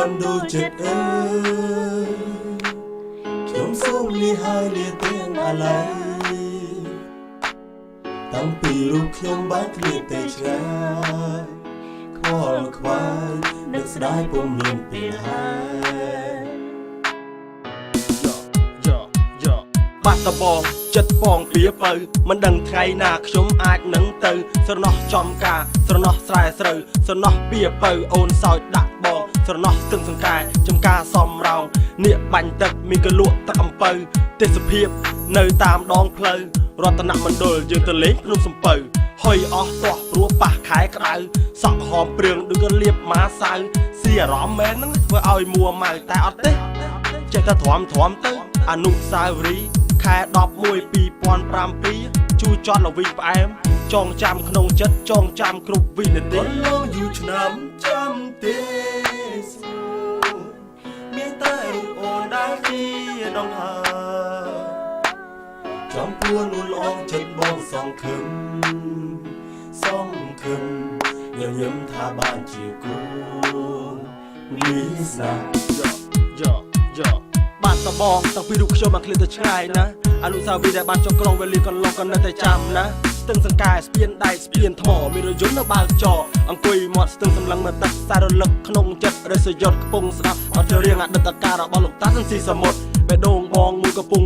đam đôi chết ơi chúng sông ly hai lia tiếng à lại tăng pì rục nhom bát lia tê chai khol khoai nước đai bông miền pì haiបាត់តបងចិត្តបងពីបើមិនដឹងថ្ងៃណាខ្ញុំអាចនឹងទៅស្រណោះចំការស្រណោះស្រែស្រូវស្រណោះពីបើអូនសោចដាក់បងស្រណោះស្ទឹងសង្កែចំការសំរោងនាគបាញ់ទឹកមានកលក់ទឹកអំពៅទេសភាពនៅតាមដងផ្លូវរតនមណ្ឌលយើងទៅលេងភ្នំសំពៅហុយអស់ទាស់ព្រោះប៉ះខែក្តៅសក់ហមព្រឿងដូចក៏លៀបម៉ាសៅស៊ីអារម្មណ៍មែនហ្នឹងធ្វើឲ្យមួម៉ៅតែអត់ទេចេះតែទ្រាំទៅអនុស្សាវរីយ៍ខែ11 2007ជួយចត់លវិញផ្អែមចងចាំក្នុងចិត្តចងចាំគ្រប់វិនាទី คนลงอยู่ฉน้ำจำเตสมีแต่โอนได้ที่น้องหาจำพัวนุ่นอองเจ็ดบองสองคืนยังยิ้มท่าบ้านจีกูมีสนาបាត់តបងតាំងពីរូបខ្ញុំមកឃ្លានទៅឆ្ងាយណាអនុស្សាវរីយ៍ដែលបានចុះក្រុងវេលាកន្លងក៏នៅតែចាំណាស្ទឹងសង្កែស្ពានដៃស្ពានថ្មមានរយន្តនៅបើកចរអង្គុយមាត់ស្ទឹងសម្លឹងមើលទឹកសារលឹកក្នុងចិត្តរសយត់កំពុងស្ដាប់អត់ជារៀងអតីតកាលរបស់លោកតាស៊ីសមុទ្របេះដូងបងមួយកំពុង